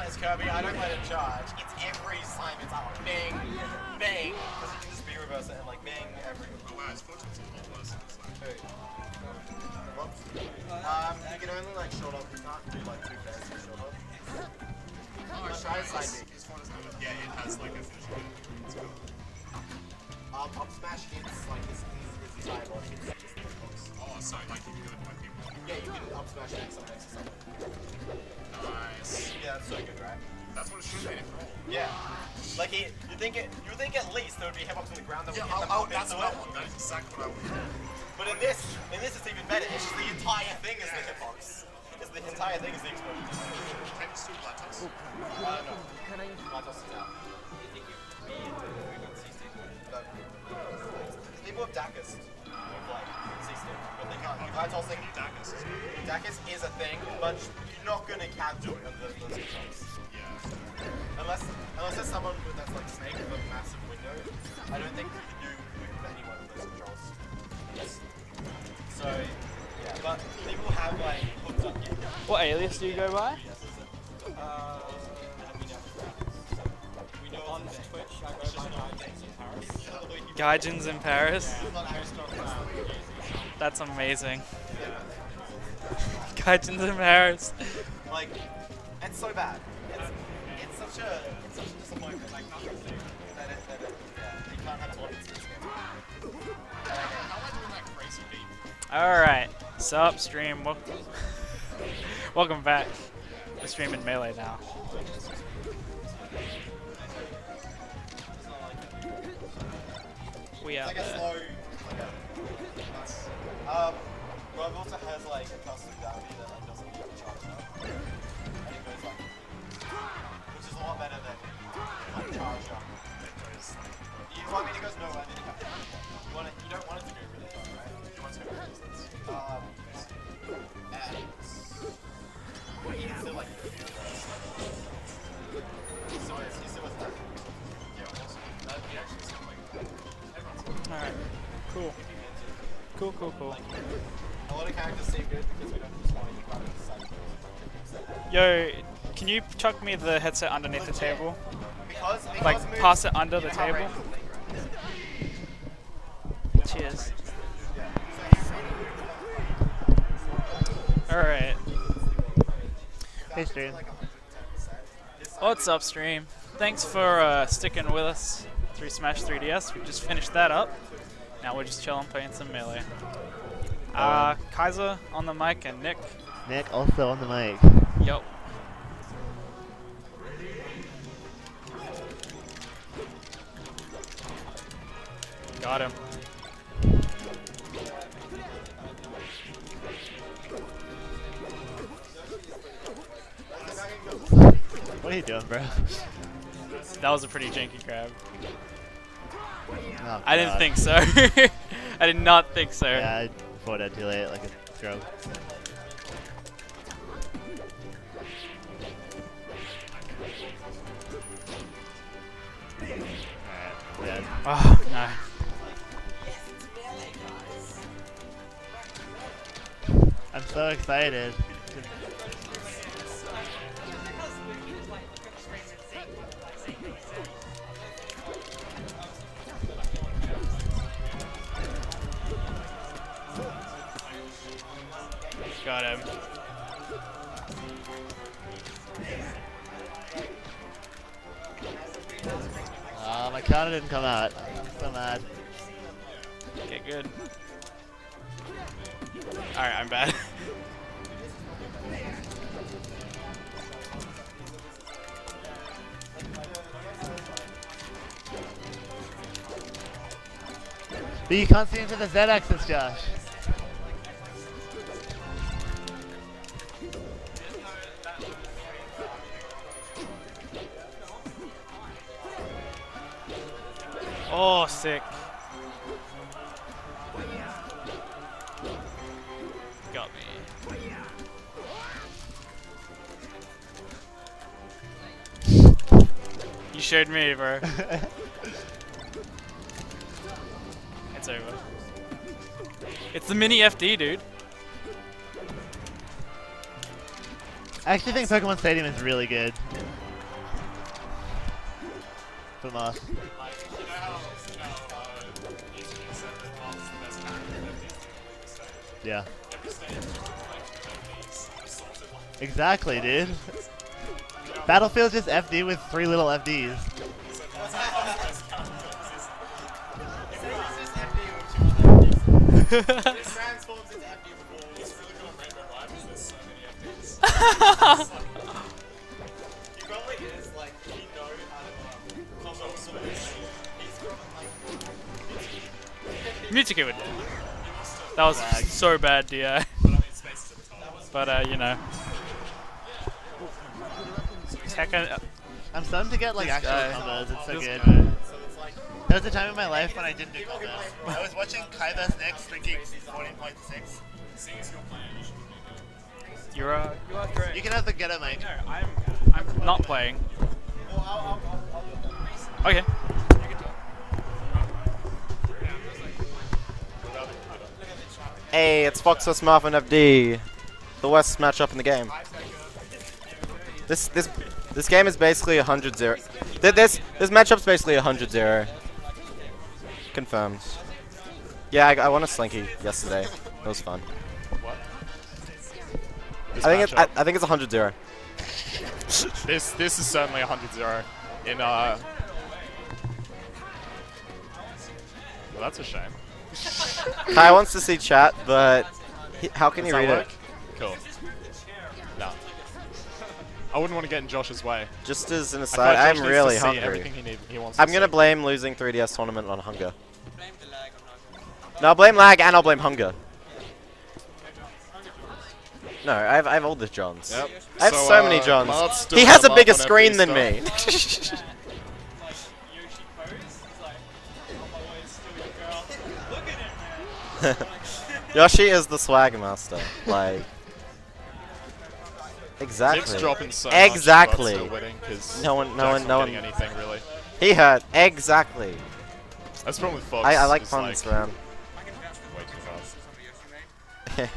as Kirby, I don't let it charge. It's every time it's up. Bang, bang. Because you can just B-reverse it and like bang every. Oh wow, his fortune's a lot worse. Whoops. You can only like short up. You can't do like 2 pairs of short up. Oh, try side B. his fortune's not. Yeah, it has like a finishing. It's cool. Up smash hits like his entire body. Oh, so like you can do it when people. Yeah, you can up smash next to something. Nice. Yeah, that's so good, right? That's what it should be. Yeah. Like you think at least there would be hitbox on the ground that would hit the that's what I want. That is exactly what I want. But in this it's even better. It's just the entire thing is the hitbox. It's the entire thing is the explosion. Can you still black toss? No. Black toss is out. People have Dacus with like C-stick, but they can't. Black tossing. Dacus is a thing, but you're not gonna do it under those controls. Yeah. Unless there's someone that's like Snake with a massive window, I don't think you can do with anyone with those controls. Yes. So, yeah, but people have like hooked up. What alias do you go by? We know on Twitch, I go by Gaijins in Paris. That's amazing. Gaijins in Paris. Like, it's so bad. It's such a disappointment. Like nothing to do. You can't have audience in this game. Alright, sup stream. Welcome back. We're streaming Melee now. We out It's like a there. slow, Rob also has like a custom Davy that like doesn't need to charge up. And it goes like, which is a lot better than like charge up. I mean it goes nowhere, and then you don't want it to go really far, right? You want it to go really distance. And you still like you still with that. Yeah, awesome. That you actually sound like Alright, cool. Cool. a lot of characters seem good because we don't just want to grab it. Yo, can you chuck me the headset underneath the table? Because Like, moves, pass it under the you know how table? range the thing, right? Cheers. Alright. Hey, stream. What's up, stream? Thanks for sticking with us through Smash 3DS. We just finished that up. Now we're just chilling, playing some Melee. Kaiser on the mic and Nick. Nick also on the mic. Yup. Got him. What are you doing, bro? That was a pretty janky grab. Oh, I didn't God. think so. I did not think so. Yeah, I thought I'd too late, like a throw. Alright, dead. Oh, no. I'm so excited. Got him. My counter didn't come out. I'm so mad. Okay, good. Alright, I'm bad. But you can't see him for the Z-axis, Josh. Oh, sick. Got me. You showed me, bro. It's over. It's the mini FD, dude. I actually think Pokemon Stadium is really good. from us. Like, you know how YouTube said that Marvel's the best character in every stage? Yeah. Every stage is like these assaulted like Exactly, dude. Battlefield's just FD with 3 little FDs. It transforms into FD before. It's really good on Rainbow Rivals, there's so many FDs. He probably is like, you know how to console switch. He's got like. Music would. That was so bad, DI. But I mean, space is at the top. But, you know. I'm starting to get like actual guy. combos. It's so This good. guy. There was a time in my life when I didn't do combos. I was watching Kai vs. Next thinking 14.6. Seeing as you're playing, you should make it. You are correct. You can have the ghetto mic. No, I'm not playing. Okay. Hey, it's Fox vs. Marvin FD. The worst matchup in the game. This game is basically 100-0. This matchup's basically 100-0. Confirmed. Yeah, I won a Slinky yesterday. It was fun. What? I think it's 100-0. This is certainly 100-0 in well, that's a shame. Kai wants to see chat, but how can Does you that read work? it? Cool. No. I wouldn't want to get in Josh's way. Just as an I aside, feel like Josh I'm needs really to see hungry. everything he wants I'm to gonna see. blame losing 3DS tournament on hunger. No, I'll blame lag and I'll blame hunger. No, I have all the Johns. Yep. I have so many Johns. Mart's still He has a got bigger Mark on screen FD than stuff. me. Yoshi is the swag master. Like, exactly. Zip's dropping so Exactly. much, but still winning 'cause No one- Jack's not no getting one- anything really. He hurt. Exactly. That's the problem with Fox. I like is, puns, like, man. way too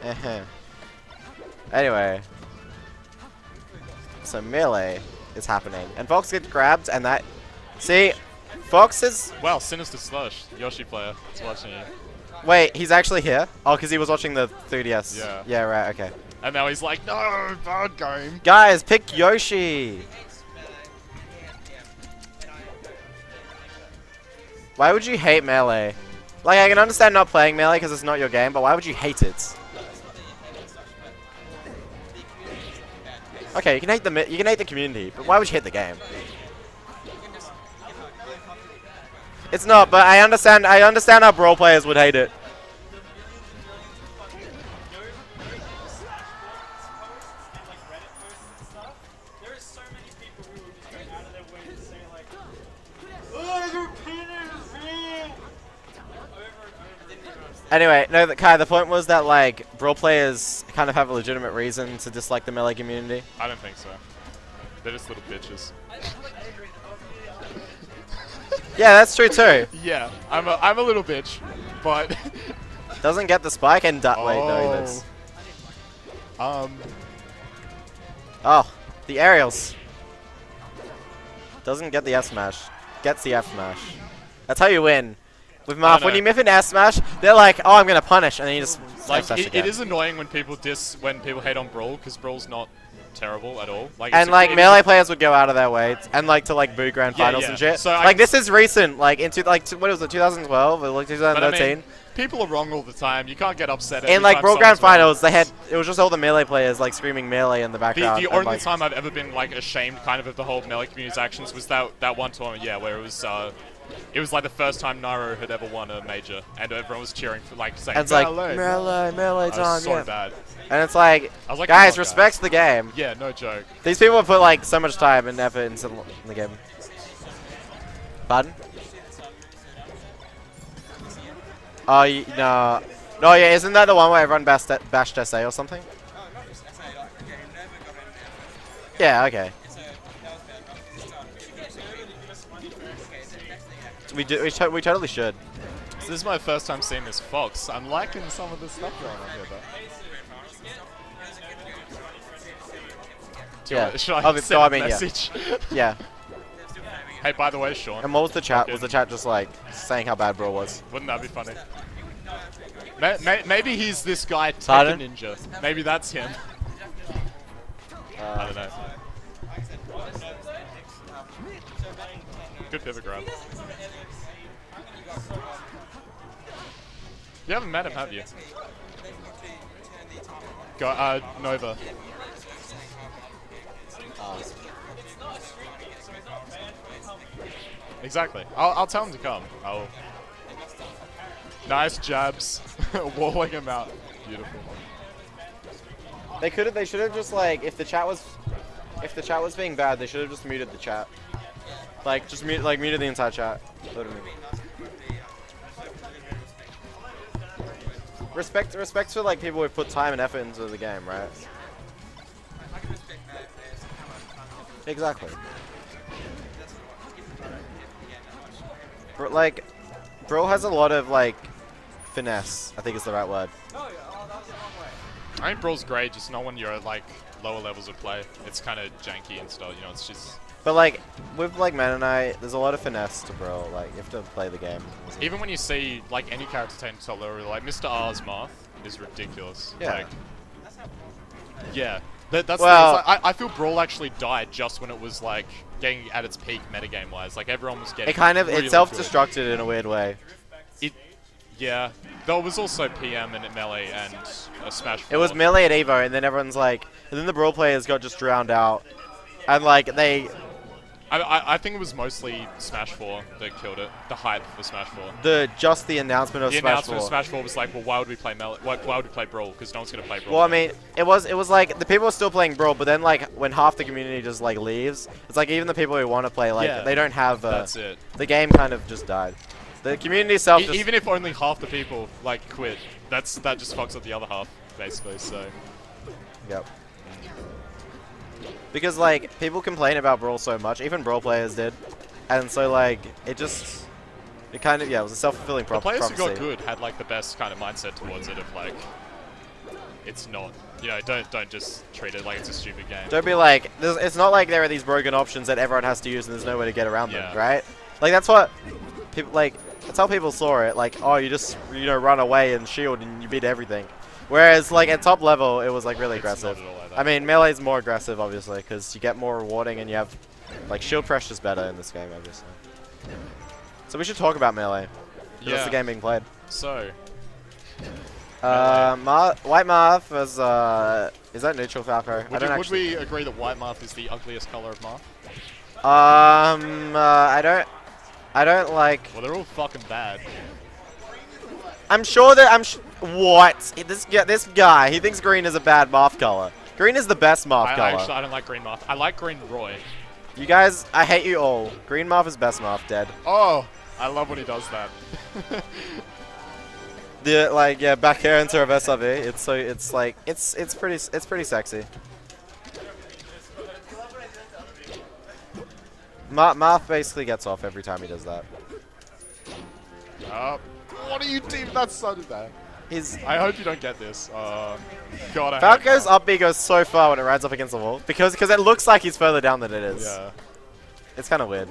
fast. Anyway, so melee is happening, and Fox gets grabbed, and that. See, Fox is. Wow, Sinister Slush, Yoshi player, is watching you. Wait, he's actually here? Oh, because he was watching the 3DS. Yeah. Yeah, right, okay. And now he's like, no, bad game. Guys, pick Yoshi! Why would you hate melee? Like, I can understand not playing melee because it's not your game, but why would you hate it? Okay, you can hate the community, but why would you hate the game? It's not, but I understand how brawl players would hate it. Anyway, no, Kai, the point was that, like, brawl players kind of have a legitimate reason to dislike the melee community. I don't think so. They're just little bitches. Yeah, that's true too. Yeah, I'm a little bitch, but Doesn't get the spike and wait, no, he does. Oh, the aerials. Doesn't get the F smash. Gets the F smash. That's how you win. With Marth, when you miff an F smash, they're like, "Oh, I'm gonna punish," and then you just like smash it again. is annoying when people hate on Brawl because Brawl's not terrible at all. Like, And like melee players would go out of their way and like to like boo grand finals yeah. and shit. So like this is recent, like into like what was it, 2012 or like But I 2013? mean, people are wrong all the time. You can't get upset. In every like time Brawl Grand someone's wrong. Finals, it was just all the melee players like screaming melee in the background. The and, only like, time I've ever been like ashamed kind of the whole melee community's actions was that one tournament, yeah, where it was like the first time Nairo had ever won a major, and everyone was cheering for like saying and it's like melee. melee That time, was so yeah. bad. And it's like, I was like, guys, come on, respect the game. Yeah, no joke. These people have put like so much time and effort into the game. Pardon? Oh, no. No, yeah, isn't that the one where everyone bashed SA or something? Yeah, okay. We totally should. So this is my first time seeing this Fox. I'm liking some of the stuff going on here, though. Yeah. Should I Oh, send I a mean, yeah. message? Yeah. Hey, by the way, Sean. And what was the chat? Was the chat just like saying how bad Brawl was? Wouldn't that be funny? Maybe he's this guy, Pardon? Tekken Ninja. Maybe that's him. I don't know. Good pivot grab. You haven't met him, have you? Go, Nova. Exactly. I'll tell him to come. Nice jabs. Walling him out. Beautiful. They should have just like, if the chat was being bad, they should have just muted the chat. Like, just muted the entire chat. Respect for like people who put time and effort into the game, right? Exactly. Like, Brawl has a lot of like finesse, I think is the right word. I think Brawl's great, just not when you're at like lower levels of play. It's kind of janky and stuff, you know, it's just... But like, with like Man and I, there's a lot of finesse to Brawl, like, you have to play the game. Even when you see like any character taking top level, like Mr. R's Marth is ridiculous. Yeah. Like, yeah. That's well, the thing, like, I feel Brawl actually died just when it was like getting at its peak metagame wise. Like everyone was getting. It kind of really it self-destructed in a weird way. Yeah. There was also PM and Melee and a Smash. It was Melee at Evo, and then everyone's like, and then the Brawl players got just drowned out, and like they. I think it was mostly Smash 4 that killed it. The hype for Smash 4. The announcement of the Smash 4. announcement of Smash 4 was like, well, why would we play Melee? Why would we play Brawl? Because no one's gonna play Brawl. Well, I mean, it was like the people are still playing Brawl, but then like when half the community just like leaves, it's like even the people who want to play, like they don't have. That's it. The game kind of just died. The community itself. Even if only half the people like quit, that just fucks up the other half basically. So. Yep. Because like people complain about Brawl so much, even Brawl players did, and so like it kind of it was a self-fulfilling prophecy. The players who got good had like the best kind of mindset towards it of like, it's not, you know, don't just treat it like it's a stupid game. Don't be like, it's not like there are these broken options that everyone has to use and there's no way to get around them, right? Like that's what people like. That's how people saw it. Like, oh, you just run away and shield and you beat everything. Whereas like at top level, it was like really aggressive. I mean, Melee is more aggressive, obviously, because you get more rewarding and you have, like, shield pressure's better in this game, obviously. So we should talk about Melee. Yeah. That's the game being played. So. White Marth was, is that neutral Falco? Would we agree that White Marth is the ugliest color of Marth? I don't like... Well, they're all fucking bad. I'm sure that what? This guy, he thinks green is a bad Marth color. Green is the best Marth color. Actually, I don't like green Marth. I like green Roy. You guys, I hate you all. Green Marth is best Marth, dead. Oh, I love when he does that. Back air into reverse RV. It's pretty sexy. Marth basically gets off every time he does that. What are you team? That's so bad. I hope you don't get this. God, Falco's up B goes so far when it rides up against the wall because it looks like he's further down than it is. Yeah. It's kind of weird.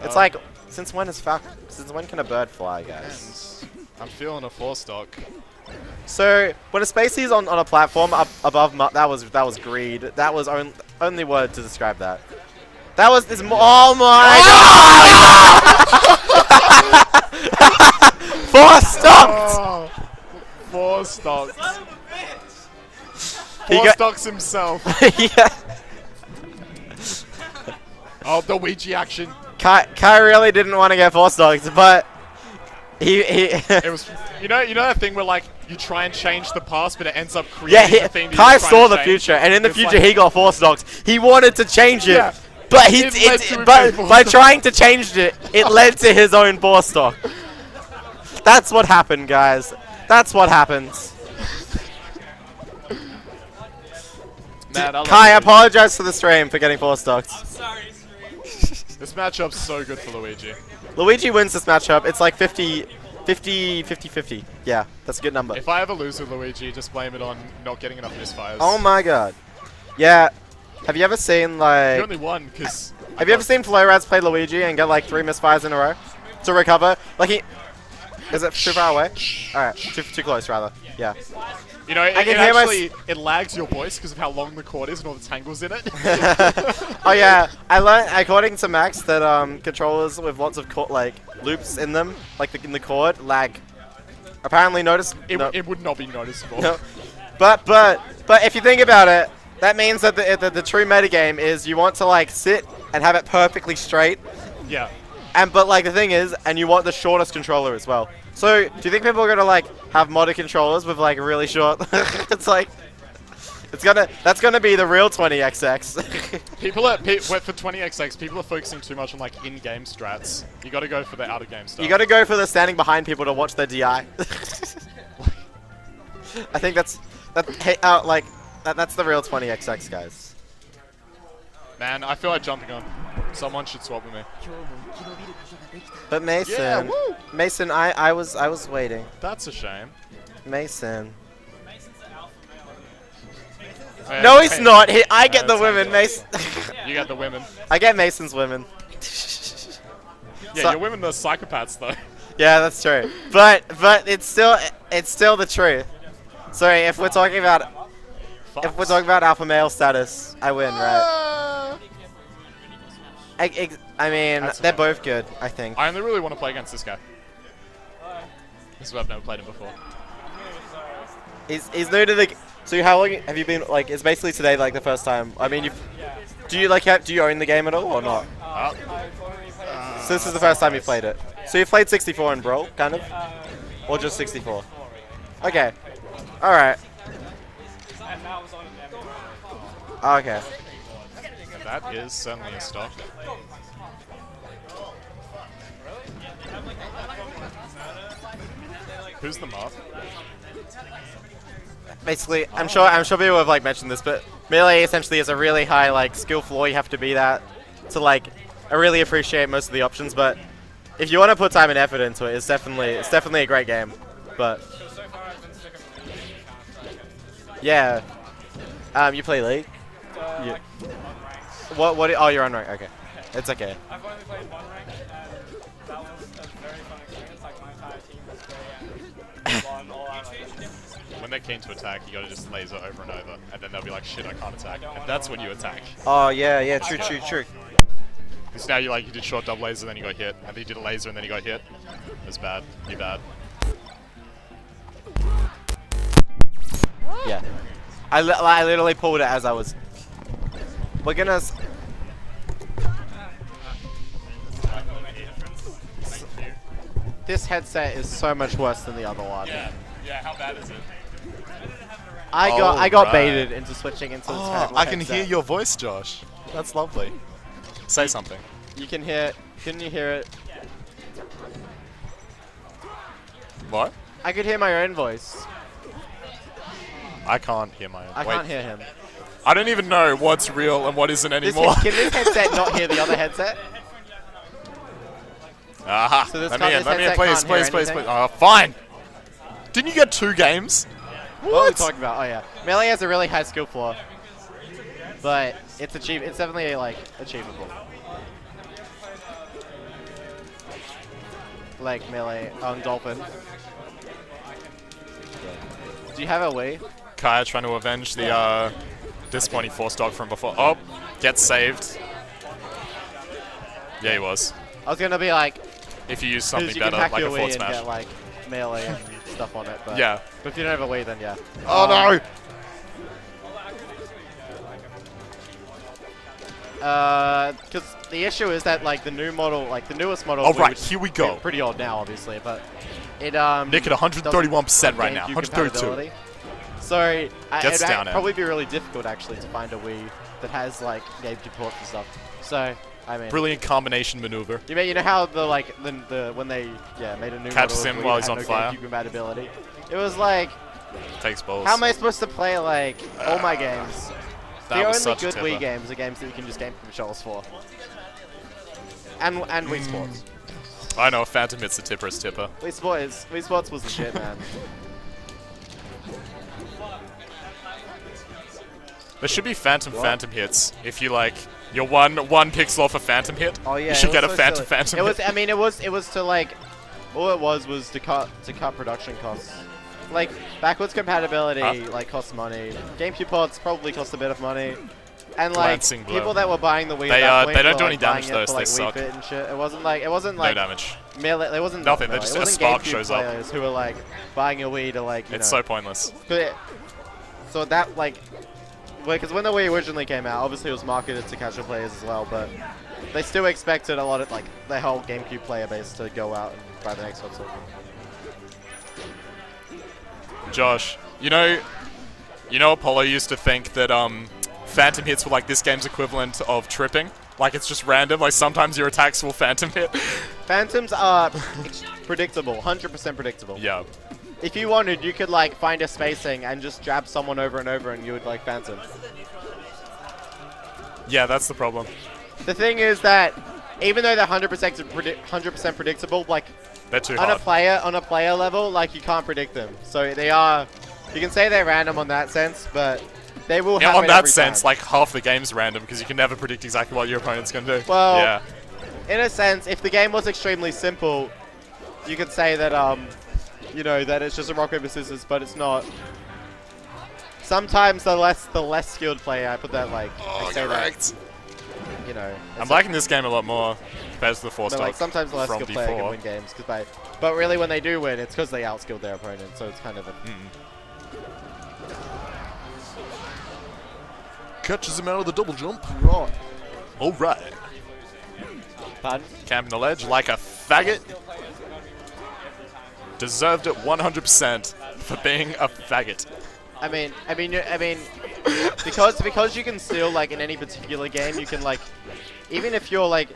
It's like, since when can a bird fly, guys? I'm feeling a 4-stock. So when a Spacey's on a platform up above, that was greed. That was only word to describe that. That was this. Oh my god! 4 stocks! 4 stocks. Son of a bitch! 4 stocks himself. Yeah. Oh, the Ouija action. Kai really didn't want to get 4 stocks, but he it was, you know that thing where like you try and change the past, but it ends up creating the thing that Kai you're trying saw to the change. future, and in the It's future like, he got 4 stocks. He wanted to change it. Yeah. But by stocks. trying to change it, it led to his own 4 stock. That's what happened, guys. That's what happens. Kai, I apologize to the stream for getting 4 stocks. I'm sorry, stream. This matchup's so good for Luigi. Luigi wins this matchup. It's like 50. 50. Yeah, that's a good number. If I ever lose with Luigi, just blame it on not getting enough misfires. Oh my god. Yeah. Have you ever seen like... You only won because Have you ever seen Florez play Luigi and get like 3 misfires in a row to recover? Like he, is it too far away? All right, too close rather. Yeah. You know, it lags your voice because of how long the chord is and all the tangles in it. Oh yeah, I learned according to Max that controllers with lots of like loops in them, like in the chord, lag. Apparently, it would not be noticeable. No. But if you think about it, that means that the true metagame is you want to like sit and have it perfectly straight. Yeah. But like the thing is, and you want the shortest controller as well. So, do you think people are gonna like have modded controllers with like really short? It's like, that's gonna be the real 20XX. People are for 20XX. People are focusing too much on like in-game strats. You got to go for the out-of-game stuff. You got to go for the standing behind people to watch their DI. I think that's the real 20XX, guys. Man, I feel like jumping on. Someone should swap with me. But Mason, yeah, woo! Mason, I was waiting. That's a shame. Mason. No, he's not. I get the women, Mason. You get the women. I get Mason's women. Yeah, So, your women are psychopaths, though. yeah, that's true. But it's still the truth. Sorry, if we're talking about alpha male status, I win, right? I mean, they're both good, I think. I only really want to play against this guy. This is why I've never played him before. He's new to the. So how long have you been like? It's basically today like the first time. I mean, do you own the game at all or not? So this is the first time you played it. So you played 64 in Brawl, kind of, or just 64? Okay, all right. Okay. That is certainly a stock. Who's the mob? Basically, I'm sure people have like mentioned this, but melee essentially is a really high like skill floor. You have to be that to like really appreciate most of the options. But if you want to put time and effort into it, it's definitely a great game. But yeah, you play League. Yeah. What? Oh, you're on rank. Okay, it's okay. I've only played one rank, and that was a very fun experience. Like my entire team was very won all out. When they're keen to attack, you gotta just laser over and over, and then they'll be like, "Shit, I can't attack," and that's when you attack. Oh yeah, true. Because now you did short double laser, then you got hit, and then you did a laser, and then you got hit. That's bad. You're bad. Yeah, I literally pulled it as I was. We're gonna. This headset is so much worse than the other one. Yeah. How bad is it? I got baited into switching into this terrible I can headset. hear your voice, Josh. That's lovely. Say something. You can hear it. Couldn't you hear it? What? I could hear my own voice. I can't hear my own. I can't hear him. I don't even know what's real and what isn't anymore. Can this headset not hear the other headset? Aha. So this Let me in, headset please. can't hear anything? Oh, fine. Didn't you get 2 games? What are we talking about? Oh yeah, melee has a really high skill floor, but it's It's definitely like achievable. Like melee on Dolphin. Do you have a Wii? Kaya trying to avenge the disappointing force dog from before. Oh, gets saved. Yeah, he was. I was gonna be like, if you use something you better, can hack like your a Wii forward and smash. get like melee and stuff on it. But Yeah. But if you don't have a Wii, then yeah. Oh no! Because the issue is that like the new model, like the newest model. All right, which here we is go. Pretty old now, obviously, but it Nick at 131% right now. 132. compatibility. So Gets it'd down, probably be really difficult actually to find a Wii that has like GameCube ports and stuff. So I mean, Brilliant combination maneuver. you know how the when they made a new Catches model him of Wii while that he's had on no fire. GameCube compatibility. It was like, Takes balls. how am I supposed to play like all my games? That The was only such a good Wii tipper. games are games that you can just game controls for. And Wii Sports. I know, Phantom hits the tipper's tipper. Wii Sports was the shit, man. There should be Phantom hits if you like You're one pixel off a phantom hit. Oh yeah, you should it get a was so silly. phantom It was. hit. I mean, it was to like, all it was to cut production costs. Like backwards compatibility, like costs money. GameCube ports probably cost a bit of money. And like Glancing blow. people that were buying the Wii, They, at that point they don't were, do like, any damage buying it though, for, so like, they Wii suck. Fit and shit. It wasn't like No damage. There wasn't Nothing, no, they just it a wasn't spark GameCube shows up. players who were like buying a Wii to like you It's know. so pointless. So that like, because when the Wii originally came out, obviously it was marketed to casual players as well, but they still expected a lot of like the whole GameCube player base to go out and buy the next console. Josh, you know Apollo used to think that phantom hits were like this game's equivalent of tripping. Like it's just random. Like sometimes your attacks will phantom hit. Phantoms are predictable, 100% predictable. Yeah. If you wanted, you could like find a spacing and just jab someone over and over, and you would like phantom. Yeah, that's the problem. The thing is that even though they're 100% predictable, like They're too on hard. a player level, like you can't predict them. So they are. You can say they're random on that sense, but they will Yeah, happen on that every sense, time. like half the game's random because you can never predict exactly what your opponent's gonna do. Well, yeah. in a sense, if the game was extremely simple, you could say that you know, that it's just a rock paper scissors, but it's not. Sometimes the less skilled player, I put that like I say that, you know. I'm liking this game a lot more compared to the But stock like sometimes the less from skilled player can before. win games, but really when they do win, it's because they outskilled their opponent. So it's kind of a. Catches him out of the double jump. Right. All right. Pardon? Camping the ledge like a faggot. Deserved it 100% for being a faggot. I mean, because you can steal like in any particular game, you can like, even if you're like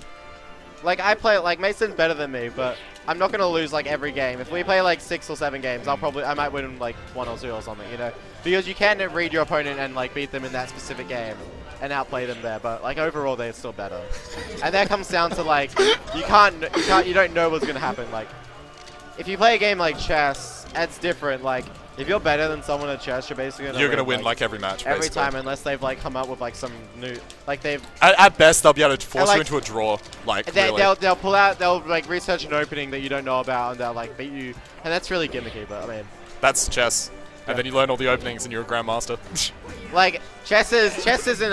I play like Mason's better than me, but I'm not gonna lose like every game. If we play like 6 or 7 games, I might win like 1 or 2 or something, you know, because you can read your opponent and like beat them in that specific game and outplay them there. But like overall, they're still better, and that comes down to like you don't know what's gonna happen. Like if you play a game like chess, it's different. Like if you're better than someone at chess, you're basically gonna win like every match. every basically. time, unless they've like come up with like some new, like they've At best, they'll be able to force like, you into a draw. Like really. they'll pull out, they'll like research an opening that you don't know about, and they'll like beat you, and that's really gimmicky. But I mean, That's chess. Yeah. And then you learn all the openings and you're a grandmaster. like chess isn't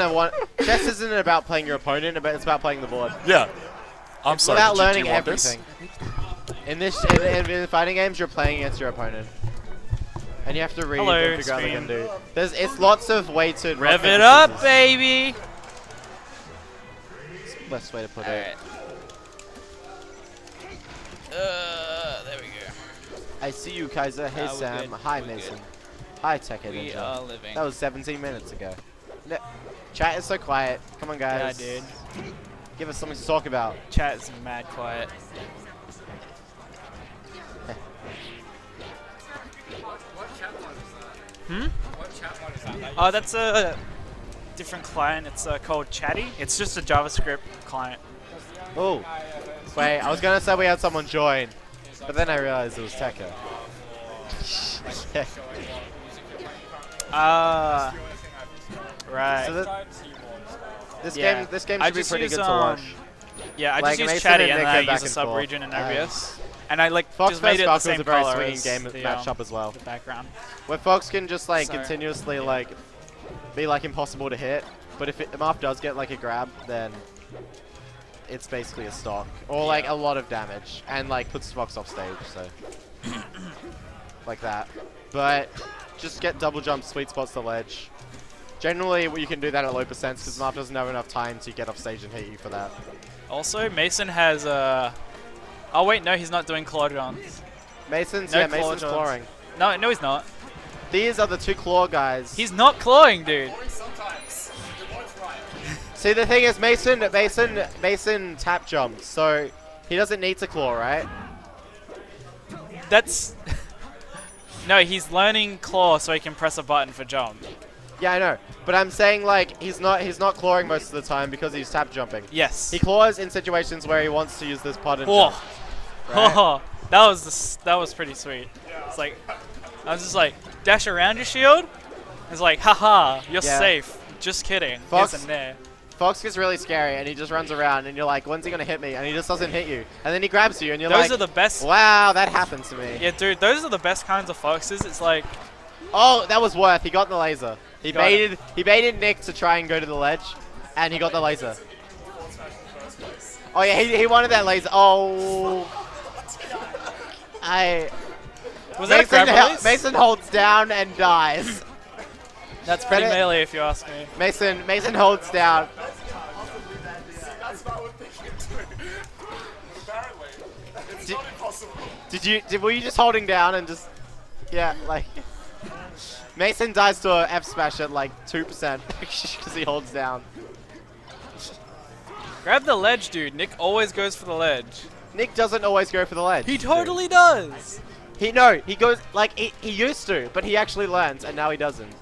about playing your opponent, but it's about playing the board. Yeah. I'm sorry. Without do you learning want this? everything. In fighting games, you're playing against your opponent, and you have to read Hello, and figure out what stream. they can do. It's lots of weighted. rock, Rev paper, it up, scissors. baby! Best way to put it. Alright. There we go. I see you, Kaiser. Hey, we're Sam. good. Hi, We're Mason. good. Hi, Tech We Ninja. are living. That was 17 minutes ago. No, chat is so quiet. Come on, Yeah, guys. dude. Give us something to talk about. Chat is mad quiet. Oh, that's a different client. It's called Chatty. It's just a JavaScript client. Oh, wait. I was gonna say we had someone join, but then I realized it was Tekka. Right. So this Yeah. game I should be just pretty use, good to watch. Yeah, I Like, just use Mason Chatty and and Nick then I go back use a and sub-region in forth. OBS. And I like Fox just made vs it the Falcons same is a very color swinging as game the, matchup as well. the background. Where Fox can just like Sorry. continuously like be like impossible to hit, but if Marth does get like a grab, then it's basically a stock or like a lot of damage and like puts Fox off stage. So like that, but just get double jump sweet spots to ledge. Generally, you can do that at low percents because Marth doesn't have enough time to get off stage and hit you for that. Also, Mason has oh wait, no, he's not doing claw jumps. Mason's No Mason's claw jumps. clawing. No, he's not. These are the 2 claw guys. He's not clawing, dude. See, the thing is, Mason tap jumps, so he doesn't need to claw, right? That's no, he's learning claw so he can press a button for jump. Yeah, I know, but I'm saying like he's not clawing most of the time because he's tap jumping. Yes. He claws in situations where he wants to use this pod and Oh. jump, right? Oh, that was pretty sweet. It's like I was just like dash around your shield. It's like haha, you're Yeah. safe. Just kidding. Fox- Here's a nair. Fox gets really scary and he just runs around and you're like, when's he gonna hit me? And he just doesn't hit you. And then he grabs you and you're Those like, are the best. wow, that happened to me. Yeah, dude, those are the best kinds of foxes. It's like, Oh, that was worth. He got the laser. He Got baited Nick to try and go to the ledge, and he got the laser. Oh yeah, he wanted that laser. Oh, was that a grab release? Mason holds down and dies. That's pretty Better- melee if you ask me. Mason holds down. That's what I would think it too. Apparently. It's not impossible. Were you just holding down and just, yeah, like. Mason dies to a F smash at like 2% because he holds down. Grab the ledge, dude. Nick always goes for the ledge. Nick doesn't always go for the ledge. He totally does. He goes like he used to, but he actually learns, and now he doesn't.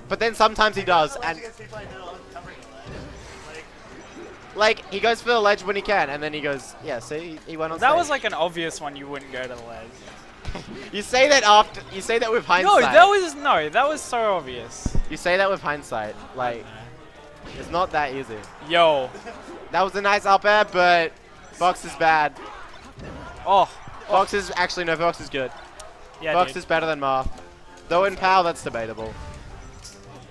But then sometimes he does, and like he goes for the ledge when he can, and then he goes, yeah. See, he went on. That stage. was like an obvious one. You wouldn't go to the ledge. You say that after. You say that with hindsight. That was so obvious. You say that with hindsight. Like, it's not that easy. Yo. That was a nice up air, but Fox is bad. Oh. Fox is actually no. Fox is good. Yeah, Fox dude. is better than Marth. Though in PAL, that's debatable.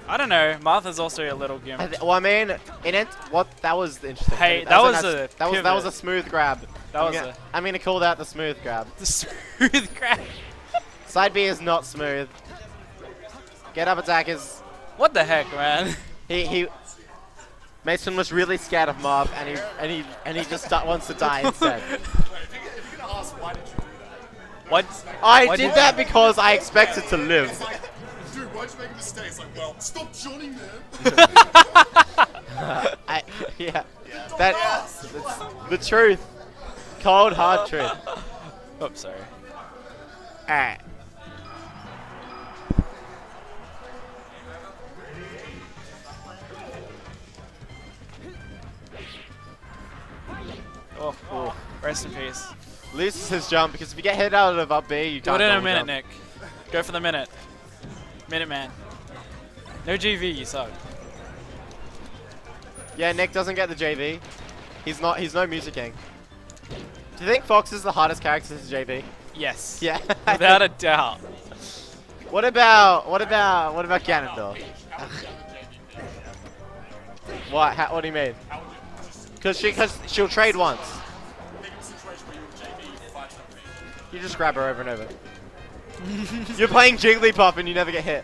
I don't know. Martha's also a little gimp. Well, I mean, that was interesting. Hey, that was pivot. a smooth grab. I'm gonna call that the smooth grab. The smooth grab. Side B is not smooth. Get up attack is. What the heck, man? Mason was really scared of Marv, and he just wants to die instead. What? I did that because I expected to live. Dude, why'd you make a mistake? It's like, well, stop Johnny, man. Yeah. That's the truth. Cold, hard truth. Oops, sorry. Alright. Oh, rest in peace. Loses his jump because if you get hit out of up B, you Do can't it in a double minute, jump. Nick. Go for the minute. Minute man. No GV, you suck. Yeah, Nick doesn't get the JV. He's no Music King. Do you think Fox is the hardest character to JV? Yes. Yeah. Without a doubt. What about Ganondorf? What do you mean? Because she'll trade once. You just grab her over and over. You're playing Jigglypuff and you never get hit.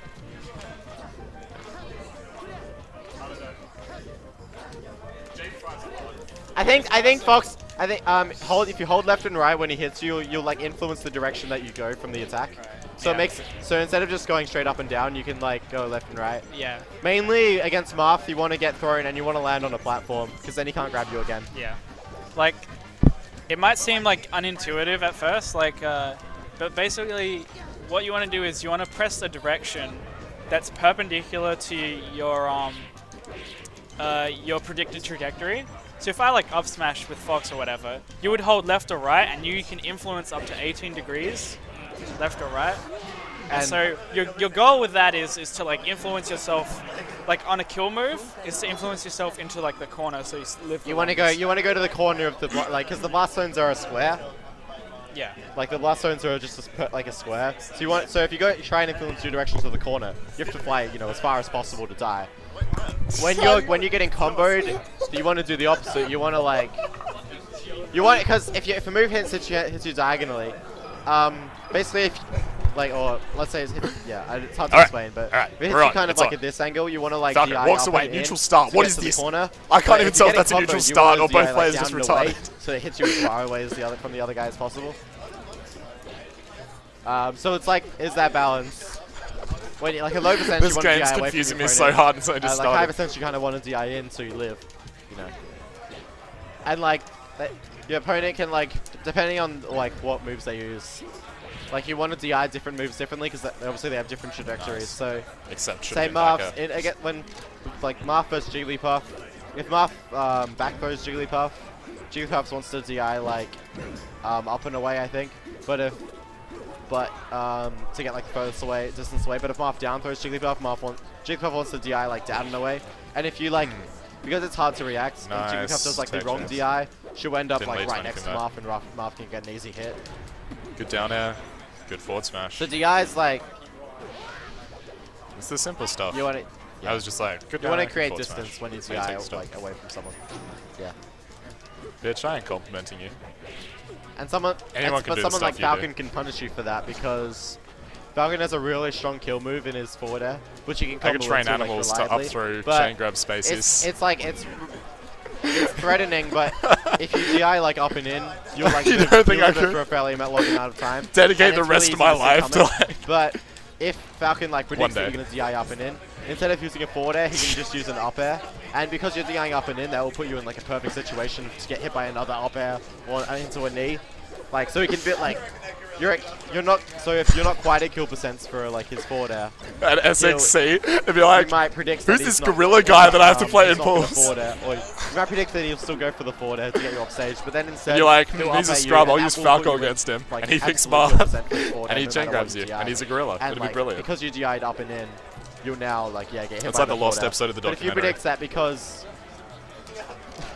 I think Fox. If you hold left and right when he hits you, you'll like influence the direction that you go from the attack. So Yeah. it makes instead of just going straight up and down, you can like go left and right. Yeah. Mainly against Marth, you want to get thrown and you want to land on a platform because then he can't grab you again. Yeah. Like, it might seem like unintuitive at first, like, but basically, what you want to do is you want to press the direction that's perpendicular to your predicted trajectory. So if I like up smash with Fox or whatever, you would hold left or right, and you can influence up to 18 degrees, left or right. And so your goal with that is to like influence yourself, like on a kill move, is to influence yourself into like the corner, so you live. You want to go to the corner of the because the blast zones are a square. Yeah. Like the blast zones are just like a square. So if you try and influence your direction to the corner, you have to fly as far as possible to die. When you're getting comboed, you want to do the opposite. You want to because if a move hits you diagonally, basically or let's say it's hard to explain, but if it hits you kind of like at this angle, you want to like Falcon DI walks up away, and neutral in start. to What get is to the this? corner. I can't But even if tell you if get that's a comboed, neutral you start want or to both DI, players like, just down and away, retarded. so it hits you as far away as from the other guy as possible. So it's like, is that balance? When like a low percentage, This you want to game's DI away from confusing your me so opponent. hard, and so I just Like high started. percentage, you kind of want to DI in so you live, And like, your opponent can like, depending on like what moves they use, like you want to DI different moves differently because obviously they have different trajectories. So Except say Marth, when like Marth versus Jigglypuff, if Marth back throws Jigglypuff, Jigglypuff wants to DI like up and away, I think. But to get like the furthest away, distance away. But if Marth down throws Jigglypuff, Jigglypuff wants to DI like down and away, and if you like, because it's hard to react, and Jigglypuff does like the wrong DI, she'll end up Didn't lead like to right next to anything Marth, and Marth can get an easy hit. Good down air. Good forward smash. The DI is like It's the simple stuff. you want to. I was just like, good You down want air, to create forward distance smash. when you Basic DI stuff. like away from someone. Yeah. Bitch, I ain't complimenting you. And someone, Anyone can but do the someone like stuff you do. Falcon can punish you for that because Falcon has a really strong kill move in his forward air, which you can I could combo train into, like, animals to up reliably. through But chain grab spaces. It's like it's threatening, but if you DI like up and in, you'll like You live, don't think you'll I live it could? for a fairly long amount of time. Dedicate And the it's rest really of my easy life see to coming. like. But if Falcon like predicts that day. you're gonna DI up and in, instead of using a forward air, he can just use an up air. And because you're DIing up and in, that will put you in like a perfect situation to get hit by another up air or into a knee. Like so he can be like you're not so if you're not quite at kill percents for like his forward air, At SXC, it'd be like, you might predict who's that this he's not- gorilla guy that I have to play he's in not gonna pools? forward air, or you might predict that he'll still go for the forward air to get you off stage, but then instead you're like, he'll he's a up air you, scrub, and I'll that use will Falco put you in, against him, like, and he picks absolute Marth, kill percent for his forward and air he no chain matter grabs what you, DI. and he's a gorilla. And It'd like, be brilliant. because you DI'd up and in, you'll now like get hit It's by like the lost forward air. episode of the But if you documentary. predict that because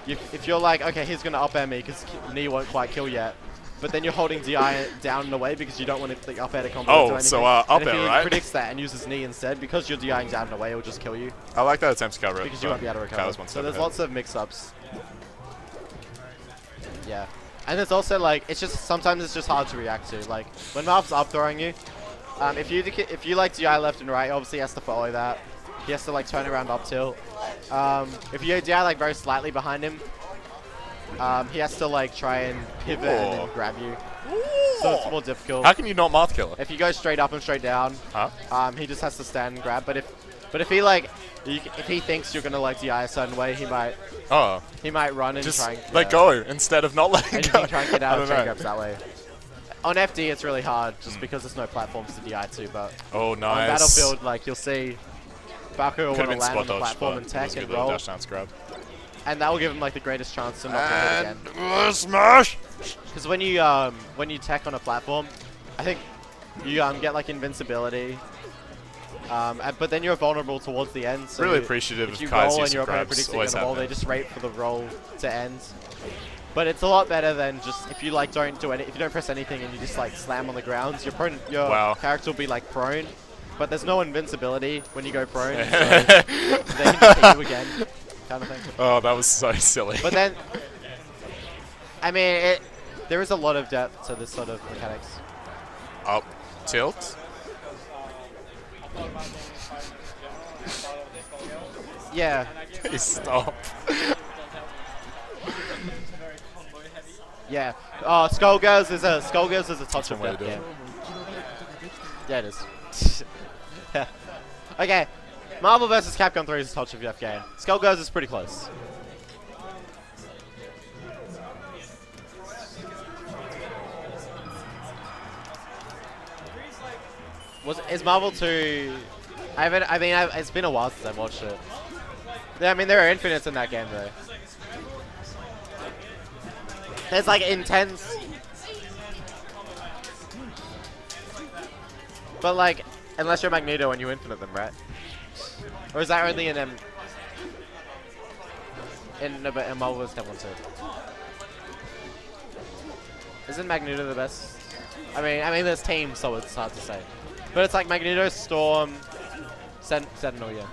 if you're like, okay, he's gonna up air me because knee won't quite kill yet. But then you're holding DI down and away because you don't want to up air to combo into anything. so, up and if air, he right? predicts that and uses knee instead, because you're DIing down and away, it'll just kill you. I like that attempt to cover it. Because you won't be able to recover. Kyle's one So step there's ahead. lots of mix-ups. Yeah. And there's also like, it's just, sometimes it's just hard to react to. Like, when Marv's up throwing you, if you like DI left and right, obviously he has to follow that. He has to like turn around up tilt. If you DI like very slightly behind him, he has to like try and pivot and then grab you. So it's more difficult. How can you not Marth kill it? If you go straight up and straight down, Huh? he just has to stand and grab. But if he like, if he thinks you're gonna like DI a certain way, he might Oh, run and just try and let go instead of not letting and you go. can try and get I out don't of chain know. grabs that way. On FD, it's really hard just because there's no platforms to DI to. But Oh, on nice. Battlefield, like you'll see, Falco will Could have want to been land on spot the dodge, platform but and it tech was a good and little roll, dash dance grab. and that will give him like the greatest chance to not get hit again. Smash! Because when you tech on a platform, I think you get like invincibility, but then you're vulnerable towards the end. So Really appreciative if of you Kai's roll use and your of opponent grabs. predicts you're Always gonna roll, they happening. just wait for the roll to end. But it's a lot better than just if you like don't do any, if you don't press anything and you just like slam on the ground, your Wow. character will be like prone, but there's no invincibility when you go prone, so they can just hit you again, kind of thing. Oh, that was so silly. But then, I mean, there is a lot of depth to this sort of mechanics. Up tilt. Yeah, Please stop. yeah. Oh, Skullgirls is a touch of one way death to do it. game. Yeah, it is. Yeah. Okay, Marvel vs. Capcom 3 is a touch of death game. Skullgirls is pretty close. Is Marvel 2? It's been a while since I've watched it. Yeah, I mean, there are infinites in that game though. There's like intense, but like, unless you're Magneto and you infinite them, right? Or is that only in Marvel vs. Capcom 2? Isn't Magneto the best? I mean, there's teams, so it's hard to say. But it's like Magneto, Storm, Sentinel, yeah.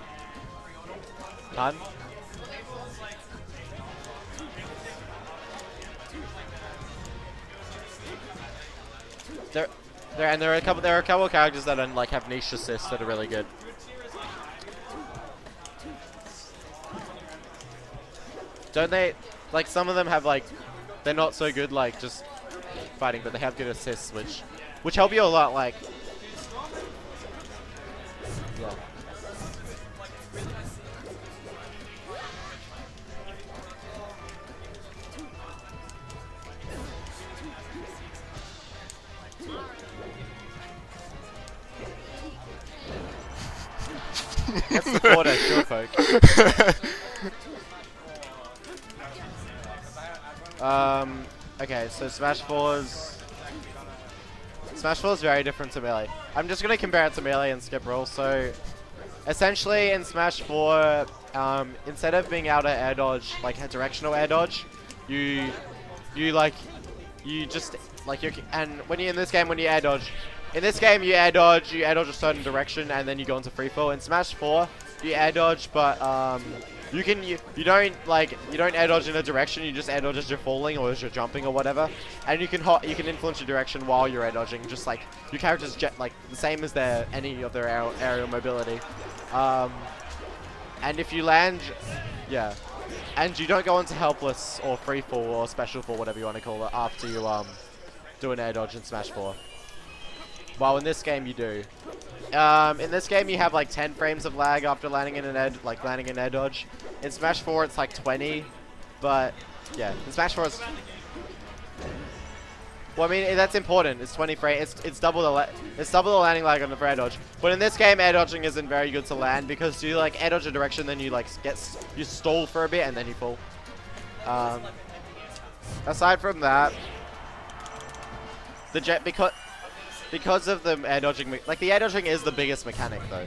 Pardon? There are a couple of characters that like have niche assists that are really good. Don't they? Like some of them have like, they're not so good like just fighting, but they have good assists, which help you a lot. Like, yeah. That's the border, sure, folk. Okay, so Smash 4 is very different to Melee. I'm just gonna compare it to Melee and skip roll. So Essentially, in Smash 4, instead of being able to air dodge, like a directional air dodge, you just and when you in this game when you air dodge, you air dodge a certain direction and then you go into free fall. In Smash 4, you air dodge, but you don't air dodge in a direction. You just air dodge as you're falling or as you're jumping or whatever, and you can influence your direction while you're air dodging, just like your character's the same as any of their aerial mobility. And if you land, yeah, and you don't go into helpless or free fall or special fall, whatever you want to call it, after you do an air dodge in Smash 4. While in this game you do. In this game you have like 10 frames of lag after landing in an air dodge. In Smash 4 it's like 20, but yeah, in Smash 4 it's. Well, I mean that's important. It's 20 frames. It's double the landing lag on the air dodge. But in this game, air dodging isn't very good to land because you air dodge a direction, then you you stall for a bit and then you fall. Aside from that, because of the air dodging, the air dodging is the biggest mechanic though.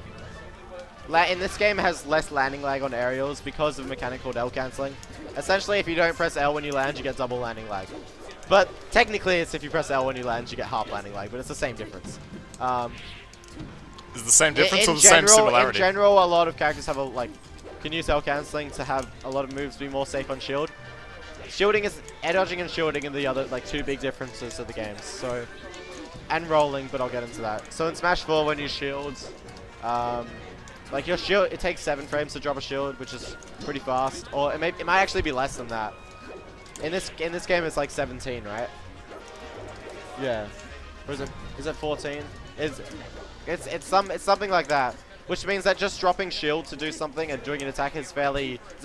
In this game, it has less landing lag on aerials because of a mechanic called L cancelling. Essentially, if you don't press L when you land, you get double landing lag. But technically, it's if you press L when you land, you get half landing lag, but it's the same difference. Is it the same difference or the same similarity? In general, a lot of characters have can use L cancelling to have a lot of moves be more safe on shield. Air dodging and shielding are the other two big differences of the games. So, and rolling, but I'll get into that. So in Smash 4, when you shield, your shield, it takes 7 frames to drop a shield, which is pretty fast. Or it might actually be less than that. In this game, it's like 17, right? Yeah. Or is it 14? It's something like that. Which means that just dropping shield to do something and doing an attack is a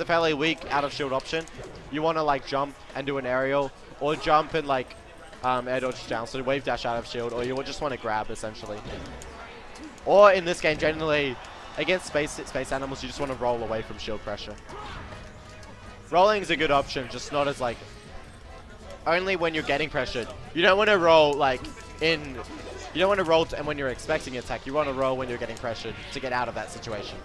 fairly weak out of shield option. You want to jump and do an aerial, or jump and air dodge down, so wave dash out of shield, or you just want to grab essentially. Or in this game, generally against space animals, you just want to roll away from shield pressure. Rolling is a good option, just not as only when you're getting pressured. You don't want to roll you don't want to roll and when you're expecting an attack. You want to roll when you're getting pressured to get out of that situation.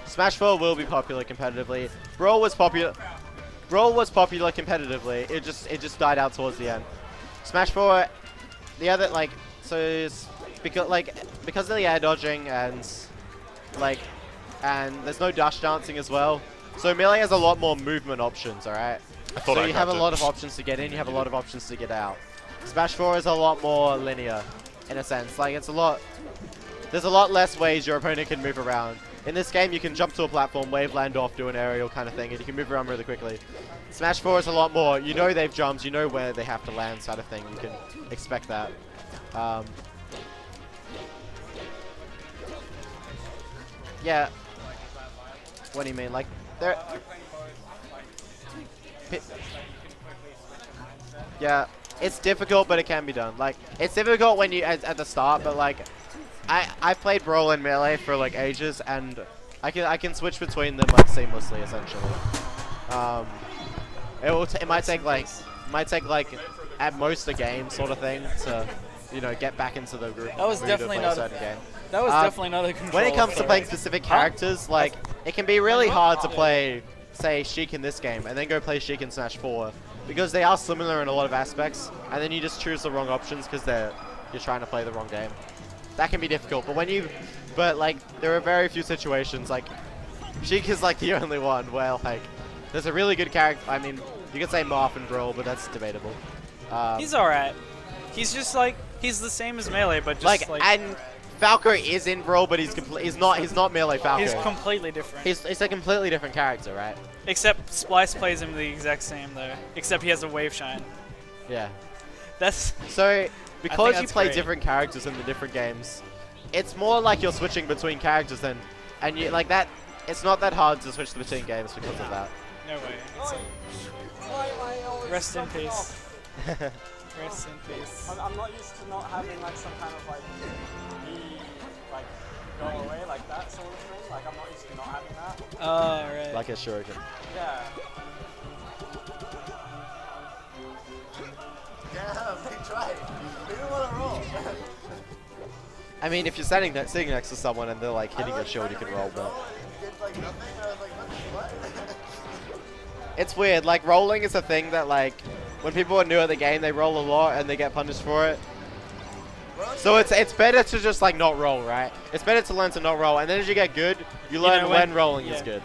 Smash 4 will be popular competitively. Brawl was popular competitively. It just died out towards the end. Smash 4, the other because of the air dodging and there's no dash dancing as well. So Melee has a lot more movement options, alright? So you have a lot of options to get in, you have a lot of options to get out. Smash 4 is a lot more linear, in a sense. There's a lot less ways your opponent can move around. In this game, you can jump to a platform, wave land off, do an aerial kind of thing, and you can move around really quickly. Smash 4 is a lot more, you know they've jumped, you know where they have to land sort of thing. You can expect that. Yeah. What do you mean? Yeah, it's difficult, but it can be done. It's difficult when you at the start, but I've played Brawl and Melee for ages, and I can switch between them seamlessly, essentially. It might take at most a game sort of thing to get back into the group. That was definitely not a game. That was definitely not a control. When it comes to playing specific characters, it can be really hard to play, say, Sheik in this game, and then go play Sheik in Smash 4, because they are similar in a lot of aspects, and then you just choose the wrong options because you're trying to play the wrong game. That can be difficult, but there are very few situations. Sheik is the only one where there's a really good character. I mean, you could say Marth and Brawl, but that's debatable. He's alright. He's just he's the same as Melee, but just and Falco is in Brawl, but he's not Melee Falco. He's completely different. He's a completely different character, right? Except Splice plays him the exact same though. Except he has a wave shine. Yeah. That's so because you play great. Different characters in the different games, it's more like you're switching between characters and you that. It's not that hard to switch between games because of that. No way. Rest in peace. Rest in peace. I'm not used to not having some kind of go away that sort of thing. I'm not used to not having that. Oh, right. Like a shuriken. Yeah. Damn. He tried. He didn't want to roll. I mean, if you're sitting next to someone and they're like hitting your shield, you can roll, but He did like nothing. I was like, what? it's weird. Like rolling is a thing that like when people are new at the game, they roll a lot and they get punished for it. So it's better to just like not roll, right? It's better to learn to not roll, and then as you get good, you learn know when when- rolling yeah. is good.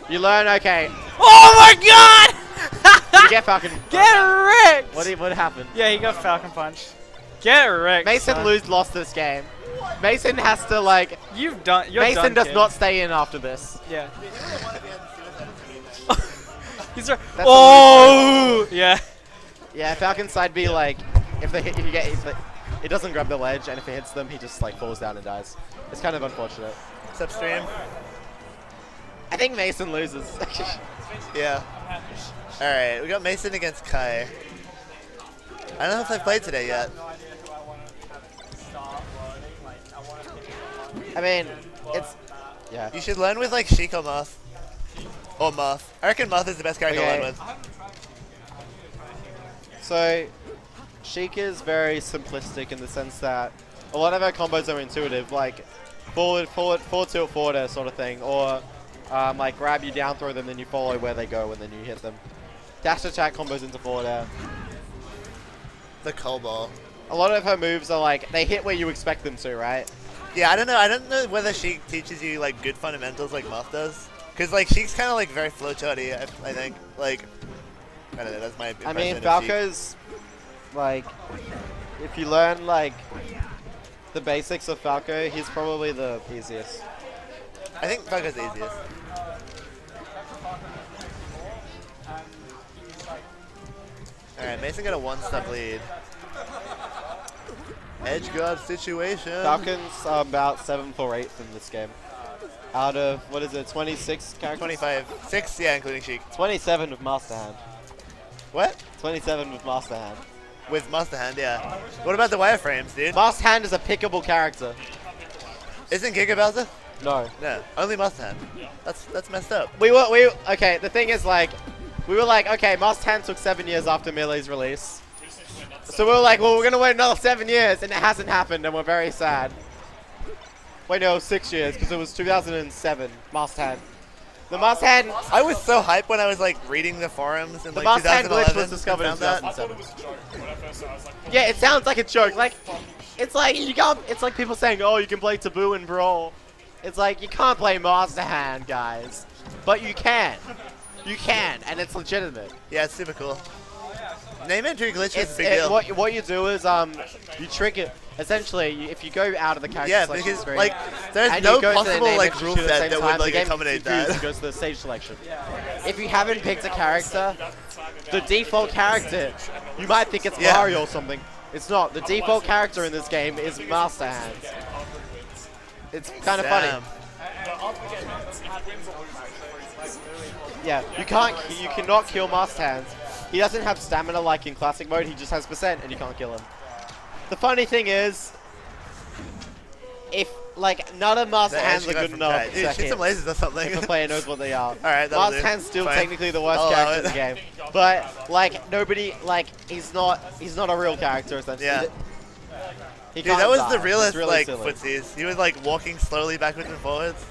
You learn, okay, Oh my god! you get Falcon. Get wrecked! What happened? Yeah, he got Falcon Punch. Get wrecked. Mason son. lost this game. Mason has to like. You've done. You're Mason done, does kid. not stay in after this. Yeah. He would have won if he hadn't suicide screen. He's right. That's Oh! Yeah. Yeah, Falcon's side B like if it doesn't grab the ledge, and if it hits them, he just like falls down and dies. It's kind of unfortunate. What's up, stream? I think Mason loses. Yeah. Alright, we got Mason against Kai. I don't know if I've played today yet. No idea who I want to start learning. Like, I want to pick one. I mean, it's yeah. You should learn with like Sheik or Muff. Or Muff. I reckon Muff is the best character to Okay. learn with. So, Sheik is very simplistic in the sense that a lot of her combos are intuitive, like forward, tilt, forward air sort of thing, or like grab you down throw them, then you follow where they go, and then you hit them. Dash attack combos into forward air. The Cobalt. A lot of her moves are like they hit where you expect them to, right? Yeah, I don't know. I don't know whether Sheik teaches you like good fundamentals like Muff does. Cause like Sheik's kind of like very flowcharty. I think. Like, I don't know. That's my impression I mean, of Sheik. Falco's like if you learn like the basics of Falco, he's probably the easiest. I think Falco's the easiest. Alright, Mason got a one-step lead. Edge guard situation. Falcon's about 7 for 8 in this game. Out of, what is it, 26 characters? 25. 6, yeah, including Sheik. 27 with Master Hand. What? 27 with Master Hand. With Master Hand, yeah. What about the wireframes, dude? Master Hand is a pickable character. Isn't Giga Bowser? No. No, only Master Hand. That's messed up. Okay, the thing is like, we were like, okay, Master Hand took 7 years after Melee's release. So we were like, well, we're going to wait another 7 years, and it hasn't happened, and we're very sad. Wait, no, 6 years, because it was 2007, Master Hand. The Master Hand, I was so hyped when I was like reading the forums in the like Master Hand 2011. glitch was discovered in and found 2007. Yeah, it sounds like a joke. Like, it's like you can't. It's like people saying, "Oh, you can play Taboo and Brawl." It's like you can't play Master Hand, guys, but you can. You can, and it's legitimate. Yeah, it's super cool. Name entry glitch is a big deal. What you do is you trick it. Essentially, if you go out of the character Yeah, selection because screen, like there's and no you go to the possible name like entry rule sheet at the set same that time, would the like game's accommodate confused that. and goes to the stage selection. If you haven't picked a character, the default character, you might think it's Yeah. Mario or something. It's not. The default character in this game is Master Hand. It's kind of funny. Damn. Yeah, you cannot kill Master Hands. He doesn't have stamina like in classic mode. He just has percent, and you can't kill him. The funny thing is, if like none of Master The Hands edge are guard good from enough Kai. to Dude, shoot some hit, lasers or something. if a player knows what they are. Alright, that'll Master do. Hand's still Fine. technically the worst I'll allow character in the it. game, but like nobody, like he's not a real character essentially. Yeah. He Dude, can't that was die. the It's realest really like silly. footsies. He was like walking slowly backwards and forwards.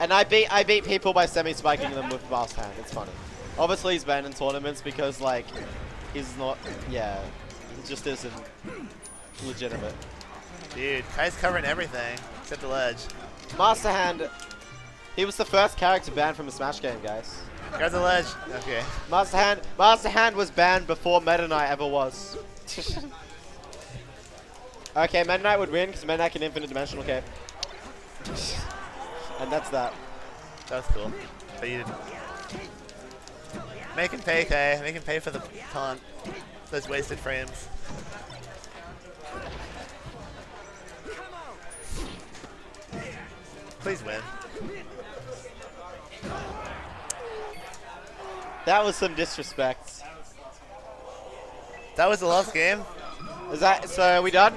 And I beat people by semi-spiking them with Master Hand. It's funny. Obviously, he's banned in tournaments because, like, he's not, yeah, he just isn't legitimate. Dude, Kai's covering everything except the ledge. Master Hand, he was the first character banned from a Smash game, guys. Grab the ledge. Okay. Master Hand was banned before Meta Knight ever was. Okay, Meta Knight would win because Meta Knight can infinite dimensional cape. And that's that. That was cool. But you didn't. Make him pay, Kai. Make him pay for the taunt. Those wasted frames. Please win. That was some disrespect. That was the last game. Is that, so are we done?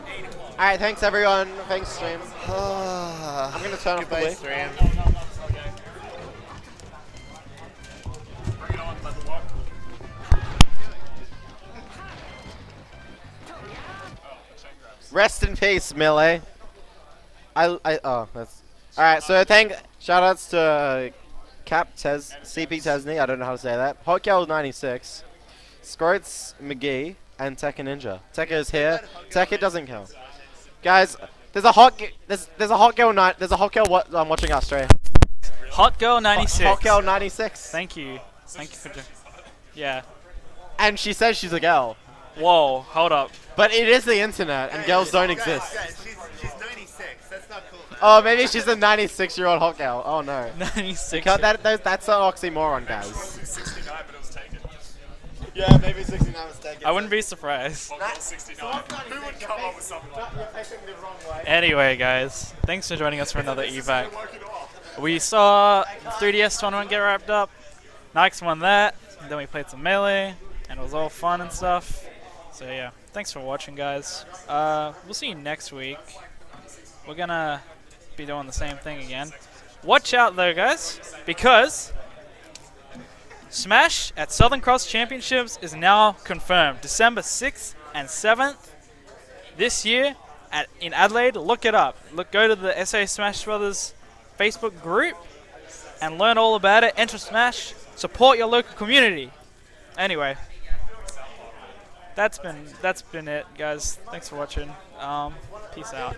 Alright, thanks everyone. Thanks stream. I'm I'm gonna turn off the Goodbye, Wii. stream. Rest in peace, Melee. Oh, that's all right. So shoutouts to CP Tesney. I don't know how to say that. Hotgirl 96, Scroats McGee, and Tekka Ninja. Tekka is here. Tekka doesn't count. Guys, there's a hot girl night. There's a hot girl. What I'm watching Australia. Hot Girl 96. Hot girl 96. Thank you. Thank you for yeah. And she says she's a girl. Whoa, hold up. But it is the internet, and girls don't exist. Guys, she's 96. That's not cool. Oh, maybe she's a 96-year-old hot girl. Oh no. 96. That's an oxymoron, guys. 69, but it was taken. Yeah, maybe 69 was taken. I wouldn't be surprised. 69. Who would come up with something like that? Anyway, guys, thanks for joining us for another EVAC. We saw the 3DS tournament get wrapped up. Nikes won that. And then we played some Melee, and it was all fun and stuff. So yeah, thanks for watching, guys. We'll see you next week. We're gonna be doing the same thing again. Watch out though, guys, because Smash at Southern Cross Championships is now confirmed. December 6th and 7th this year in Adelaide. Look it up. Go to the SA Smash Brothers Facebook group and learn all about it. Enter Smash. Support your local community. Anyway, that's been it, guys. Thanks for watching. Peace out.